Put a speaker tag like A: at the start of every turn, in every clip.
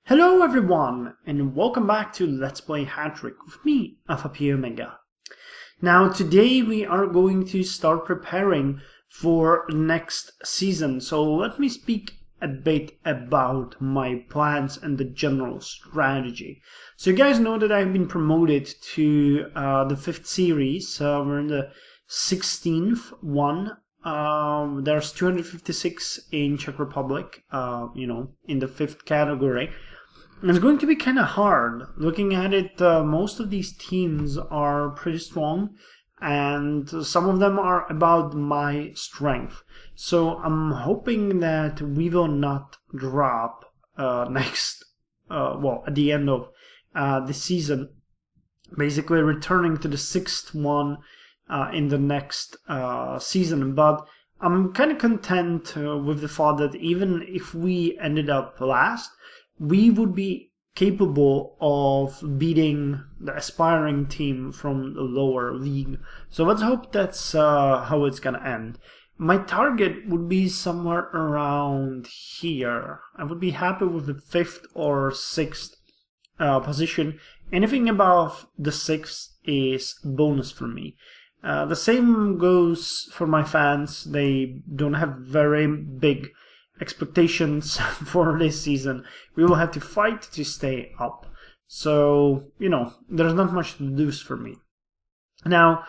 A: Hello everyone, and welcome back to Let's Play Hattrick with me, Alfapiomega. Now today we are going to start preparing for next season, so let me speak a bit about my plans and the general strategy. So you guys know that I've been promoted to the 5th series. We're in the 16th one. There's 256 in Czech Republic, in the 5th category. It's going to be kind of hard. Looking at it, most of these teams are pretty strong, and some of them are about my strength. So I'm hoping that we will not drop at the end of the season, basically returning to the 6th one in the next season. But I'm kind of content with the thought that even if we ended up last, we would be capable of beating the aspiring team from the lower league. So let's hope that's how it's gonna end. My target would be somewhere around here. I would be happy with the 5th or 6th position. Anything above the 6th is bonus for me. The same goes for my fans. They don't have very big expectations for this season. We will have to fight to stay up. So, there's not much to lose for me. Now,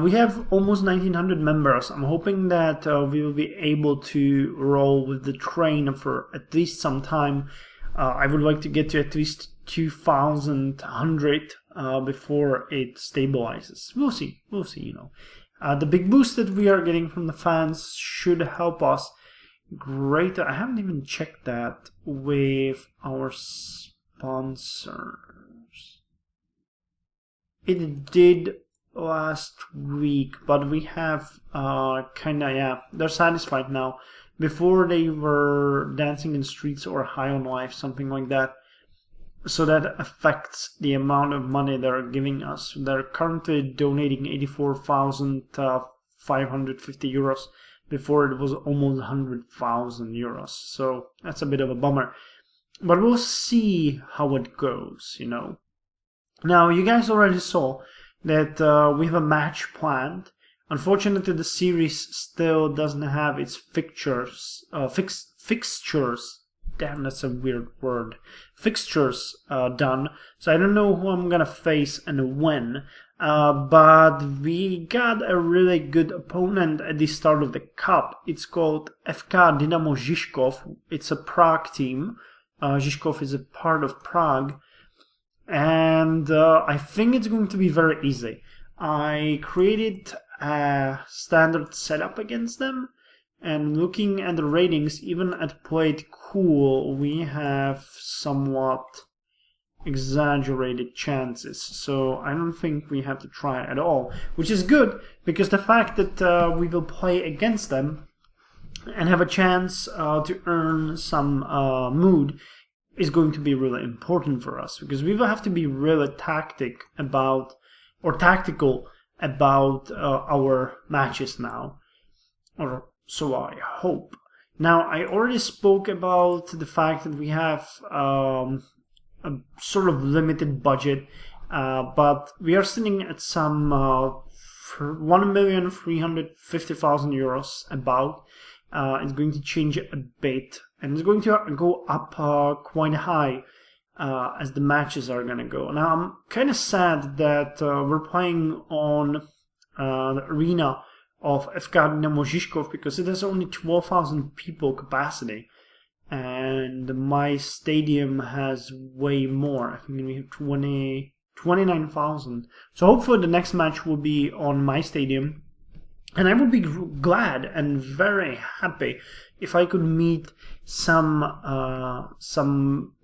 A: we have almost 1900 members. I'm hoping that we will be able to roll with the train for at least some time. I would like to get to at least 2100 before it stabilizes. We'll see, the big boost that we are getting from the fans should help us greater. I haven't even checked that with our sponsors. It did last week, but we have they're satisfied now. Before they were dancing in streets or high on life, something like that. So that affects the amount of money they're giving us. They're currently donating 84,550 euros. Before it was almost 100,000 euros. So that's a bit of a bummer. But we'll see how it goes, Now, you guys already saw that we have a match planned. Unfortunately, the series still doesn't have its fixtures. Damn, that's a weird word. Fixtures done. So I don't know who I'm gonna face and when. But we got a really good opponent at the start of the cup. It's called FK Dynamo Žižkov. It's a Prague team. Žižkov is a part of Prague. And I think it's going to be very easy. I created a standard setup against them. And looking at the ratings, even at Played Cool, we have somewhat exaggerated chances. So I don't think we have to try at all. Which is good, because the fact that we will play against them and have a chance to earn some mood is going to be really important for us. Because we will have to be really tactical about our matches now. Or so I hope. Now, I already spoke about the fact that we have a sort of limited budget, but we are sitting at some 1,350,000 euros about. It's going to change a bit, and it's going to go up quite high as the matches are going to go. Now, I'm kind of sad that we're playing on the arena of FK Dynamo Žižkov because it has only 12,000 people capacity, and my stadium has way more. I think we have 29,000. So hopefully the next match will be on my stadium, and I would be glad and very happy if I could meet some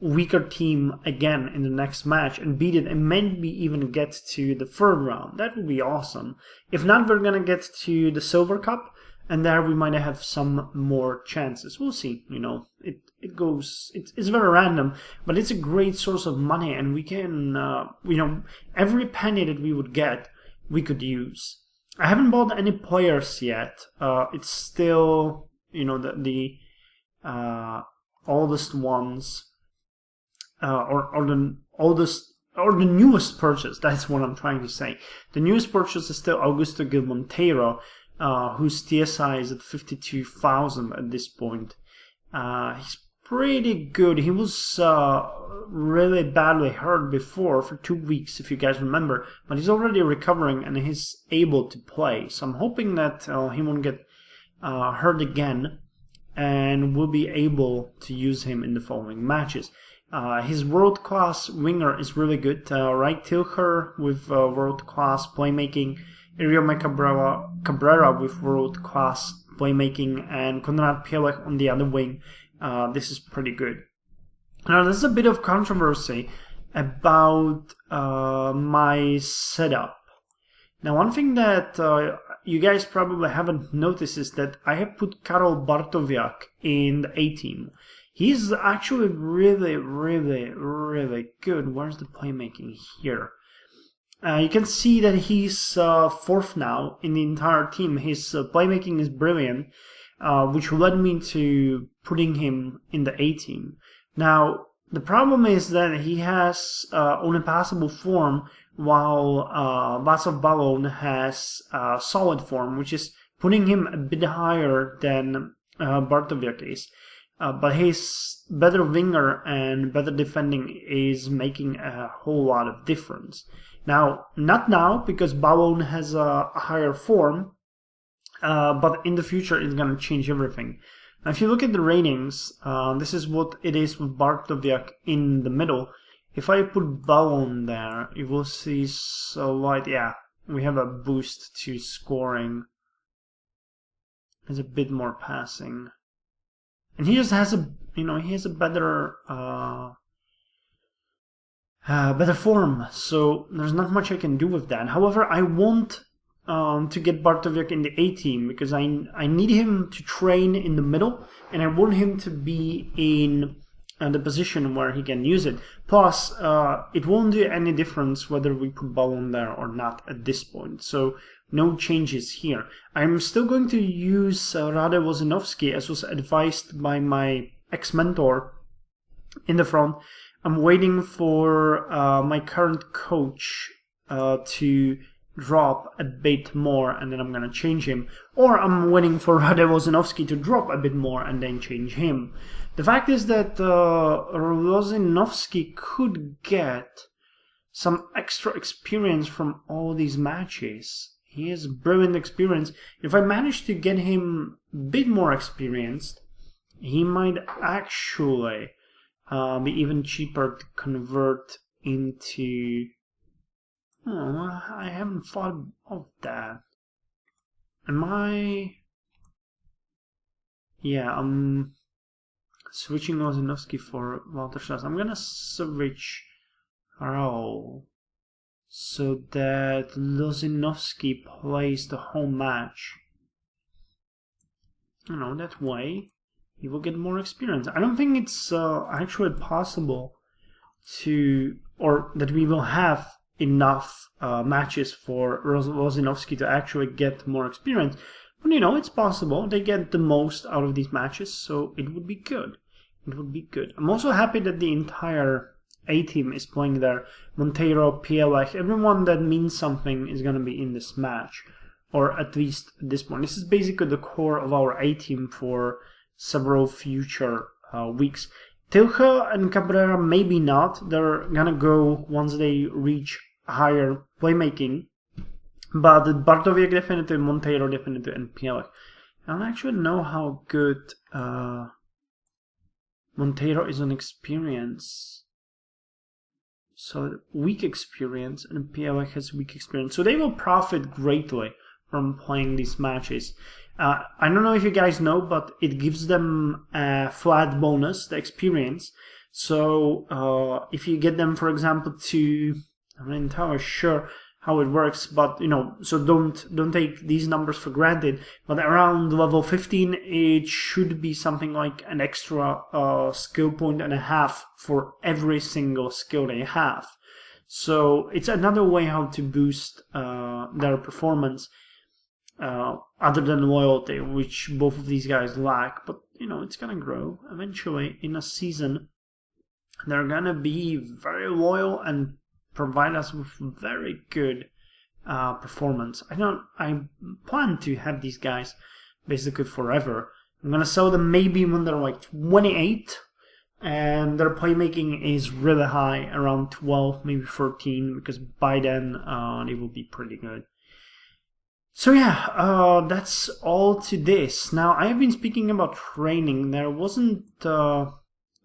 A: weaker team again in the next match and beat it, and maybe even get to the 3rd round. That would be awesome. If not, we're gonna get to the Silver Cup, and there we might have some more chances. We'll see. It goes. It's very random, but it's a great source of money, and we can every penny that we would get, we could use. I haven't bought any players yet. It's still the oldest ones or the oldest or the newest purchase. That's what I'm trying to say. The newest purchase is still Augusto Gil Monteiro, whose TSI is at 52,000 at this point. He's pretty good. He was really badly hurt before for 2 weeks, if you guys remember, but he's already recovering and he's able to play. So I'm hoping that he won't get hurt again, and we'll be able to use him in the following matches. His world-class winger is really good. Right Tilcher with world-class playmaking, Iriome Cabrera with world-class playmaking, and Konrad Pielech on the other wing. This is pretty good. Now, there's a bit of controversy about my setup. Now, one thing that you guys probably haven't noticed is that I have put Karol Bartowiak in the A-team. He's actually really, really, really good. Where's the playmaking? Here. You can see that he's fourth now in the entire team. His playmaking is brilliant, which led me to putting him in the A-team. Now, the problem is that he has unpassable form, while Václav Balon has solid form, which is putting him a bit higher than Bartowiak is. But his better winger and better defending is making a whole lot of difference. Now, not now, because Balon has a higher form, but in the future it's going to change everything. Now, if you look at the ratings, this is what it is with Bartowiak in the middle. If I put Balon there, you will see we have a boost to scoring. There's a bit more passing. And he just has a better better form, so there's not much I can do with that. However, I want to get Bartowiak in the A-team because I need him to train in the middle, and I want him to be in the position where he can use it. Plus, it won't do any difference whether we put Balon there or not at this point. So no changes here. I'm still going to use Rade Wozinovski, as was advised by my ex-mentor in the front. I'm waiting for my current coach to drop a bit more, and then I'm going to change him. Or I'm waiting for Rade Wozinovski to drop a bit more and then change him. The fact is that Wozinovski could get some extra experience from all these matches. He has brilliant experience. If I manage to get him a bit more experienced, he might actually be even cheaper to convert into... Oh, I haven't thought of that. Am I... Yeah, I'm switching Wozinovski for Walter Schloss. I'm gonna switch Raul so that Wozinovski plays the home match. That way he will get more experience. I don't think it's actually possible that we will have enough matches for Wozinovski to actually get more experience. But it's possible. They get the most out of these matches, so it would be good. It would be good. I'm also happy that the entire A-team is playing there. Monteiro, Pielech, everyone that means something is going to be in this match. Or at least at this point. This is basically the core of our A-team for several future weeks. Tilche and Cabrera maybe not. They're going to go once they reach higher playmaking. But Bartowiak definitely, Monteiro definitely, and Pielech. I don't actually know how good Monteiro is on experience. So weak experience, and Pielech has weak experience. So they will profit greatly from playing these matches. I don't know if you guys know, but it gives them a flat bonus, the experience. So if you get them, for example, I'm not entirely sure how it works, but so don't take these numbers for granted. But around level 15, it should be something like an extra skill point and a half for every single skill they have. So it's another way how to boost their performance, other than loyalty, which both of these guys lack. But it's gonna grow eventually in a season. they're gonna be very loyal and provide us with very good performance. I plan to have these guys basically forever. I'm gonna sell them maybe when they're like 28, and their playmaking is really high, around 12, maybe 13, because by then they will be pretty good. So yeah, that's all to this. Now, I have been speaking about training. There wasn't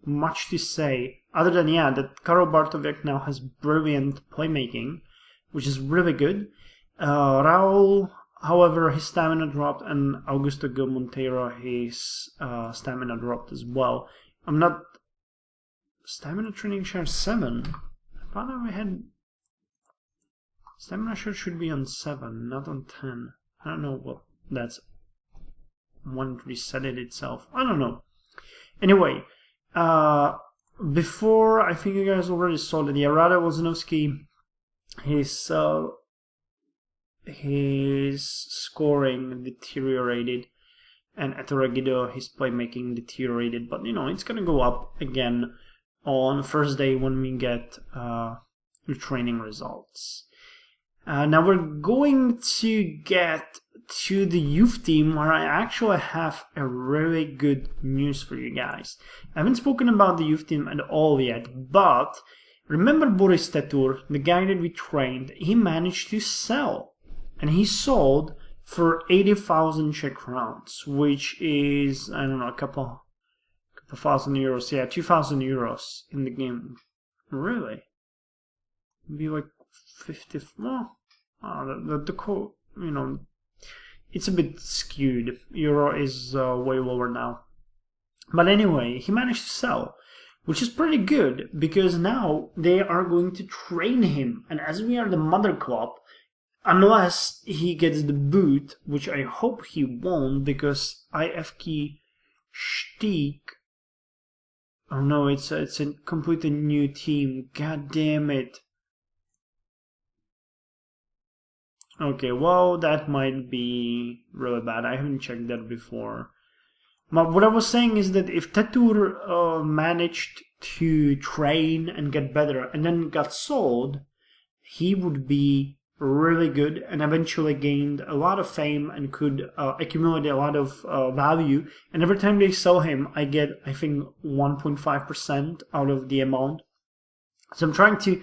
A: much to say, other than, yeah, that Karol Bartowiak now has brilliant playmaking, which is really good. Raul, however, his stamina dropped, and Augusto Gil Monteiro, his stamina dropped as well. I'm not... Stamina training share 7? I thought I had... Stamina share should be on 7, not on 10. I don't know what that's... One reset it itself. I don't know. Anyway, before, I think you guys already saw that Rada Wozniowski, his scoring deteriorated, and Etoragido, his playmaking deteriorated, but you know, it's gonna go up again on first day when we get the training results. Now we're going to get to the youth team, where I actually have a really good news for you guys. I haven't spoken about the youth team at all yet, but remember Boris Tetur, the guy that we trained, he managed to sell. And he sold for 80,000 Czech crowns, which is, I don't know, a couple thousand euros. Yeah, 2,000 euros in the game. Really? It'd be like 50. Well, you know, it's a bit skewed. Euro is way lower now. But anyway, he managed to sell, which is pretty good, because now they are going to train him. And as we are the mother club, unless he gets the boot, which I hope he won't, because IFK Stieg... Oh no, it's a completely new team. God damn it. Okay, well, that might be really bad. I haven't checked that before. But what I was saying is that if Tetur managed to train and get better and then got sold, he would be really good and eventually gained a lot of fame and could accumulate a lot of value. And every time they sell him, I get, I think, 1.5% out of the amount. So I'm trying to...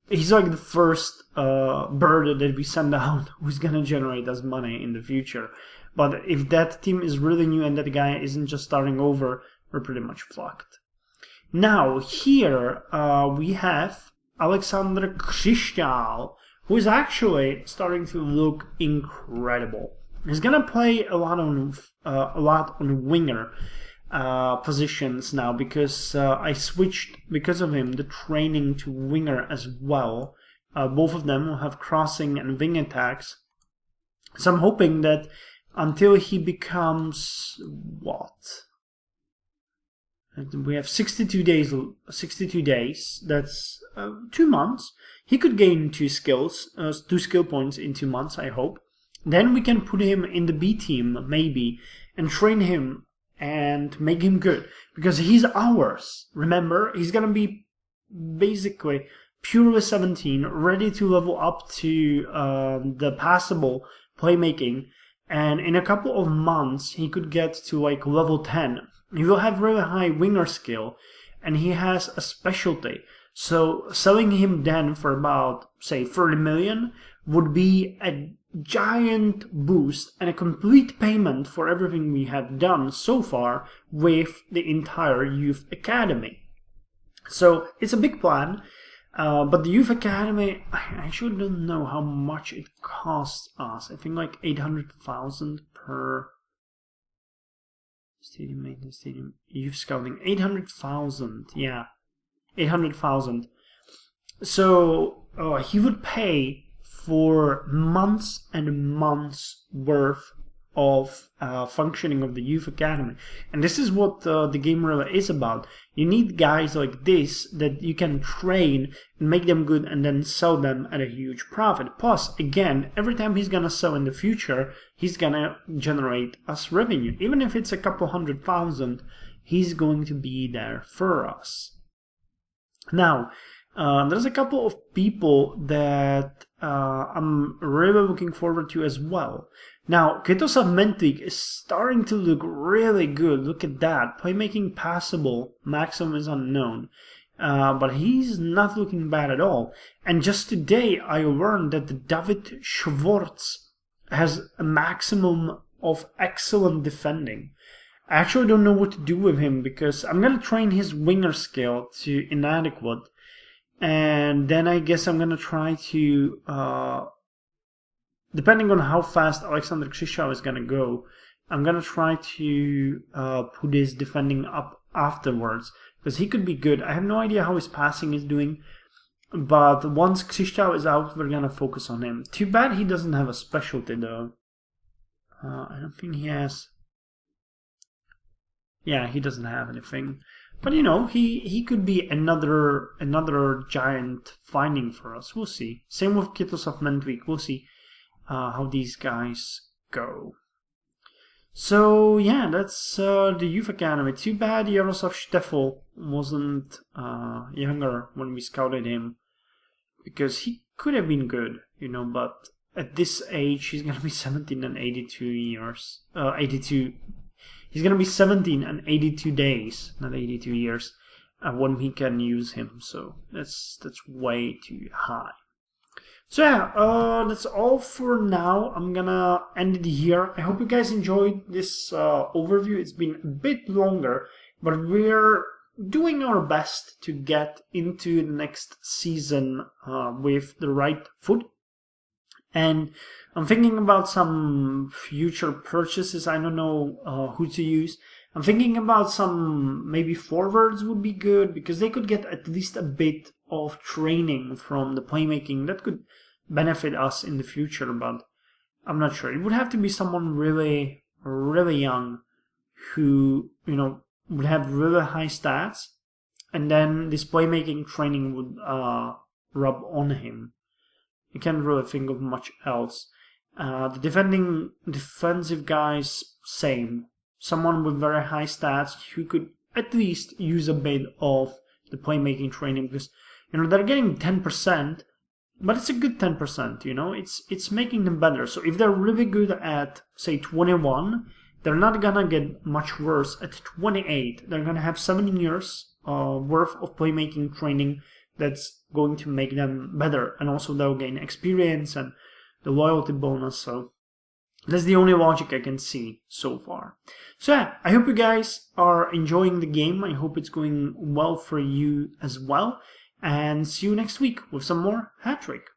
A: He's like the first bird that we send out who's gonna generate us money in the future. But if that team is really new and that guy isn't just starting over, we're pretty much fucked. Now, here we have Alexandra Krishna, who is actually starting to look incredible. He's gonna play a lot on winger positions now, because I switched, because of him, the training to winger as well. Both of them will have crossing and wing attacks. So I'm hoping that until he becomes what? We have 62 days. 62 days. That's 2 months. He could gain 2 skill points in 2 months, I hope. Then we can put him in the B team, maybe, and train him and make him good. Because he's ours. Remember, he's gonna be basically purely 17, ready to level up to the passable playmaking. And in a couple of months, he could get to like level 10. He will have really high winger skill, and he has a specialty. So selling him then for about, say, 30 million would be a giant boost and a complete payment for everything we have done so far with the entire youth academy. So it's a big plan, but the youth academy, I actually don't know how much it costs us. I think like 800,000 per stadium maintenance, stadium youth scouting. 800,000, yeah, 800,000. So he would pay for months and months worth of functioning of the youth academy. And this is what the game really is about. You need guys like this that you can train and make them good and then sell them at a huge profit. Plus, again, every time he's gonna sell in the future, he's gonna generate us revenue. Even if it's a couple 100,000, he's going to be there for us. Now, there's a couple of people that I'm really looking forward to as well. Now, Ketosav Mentweek is starting to look really good. Look at that. Playmaking passable. Maximum is unknown. But he's not looking bad at all. And just today, I learned that David Schwartz has a maximum of excellent defending. I actually don't know what to do with him because I'm going to train his winger skill to inadequate. And then I guess I'm going to try to, depending on how fast Alexandra Krishna is going to go, I'm going to try to put his defending up afterwards. Because he could be good. I have no idea how his passing is doing. But once Krishna is out, we're going to focus on him. Too bad he doesn't have a specialty though. I don't think he has... Yeah, he doesn't have anything. But you know, he could be another giant finding for us. We'll see. Same with Ketosav Mentweek. We'll see how these guys go. So yeah, that's the Youth Academy. Too bad Jaroslav Steffel wasn't younger when we scouted him, because he could have been good, you know. But at this age, he's gonna be 17 and 82 years. 82. He's gonna be 17 and 82 days, not 82 years, when we can use him. So that's way too high. So yeah, that's all for now. I'm gonna end it here. I hope you guys enjoyed this overview. It's been a bit longer, but we're doing our best to get into the next season with the right foot. And I'm thinking about some future purchases. I don't know who to use. I'm thinking about some, maybe forwards would be good, because they could get at least a bit of training from the playmaking that could benefit us in the future, but I'm not sure. It would have to be someone really, really young who, you know, would have really high stats, and then this playmaking training would rub on him. I can't really think of much else. The defensive guys, same. Someone with very high stats who could at least use a bit of the playmaking training, because, you know, they're getting 10%, but it's a good 10%, you know. It's making them better. So if they're really good at, say, 21, they're not gonna get much worse at 28. They're gonna have 7 years worth of playmaking training that's going to make them better, and also they'll gain experience and the loyalty bonus. So that's the only logic I can see so far. So yeah, I hope you guys are enjoying the game. I hope it's going well for you as well, and see you next week with some more Hattrick.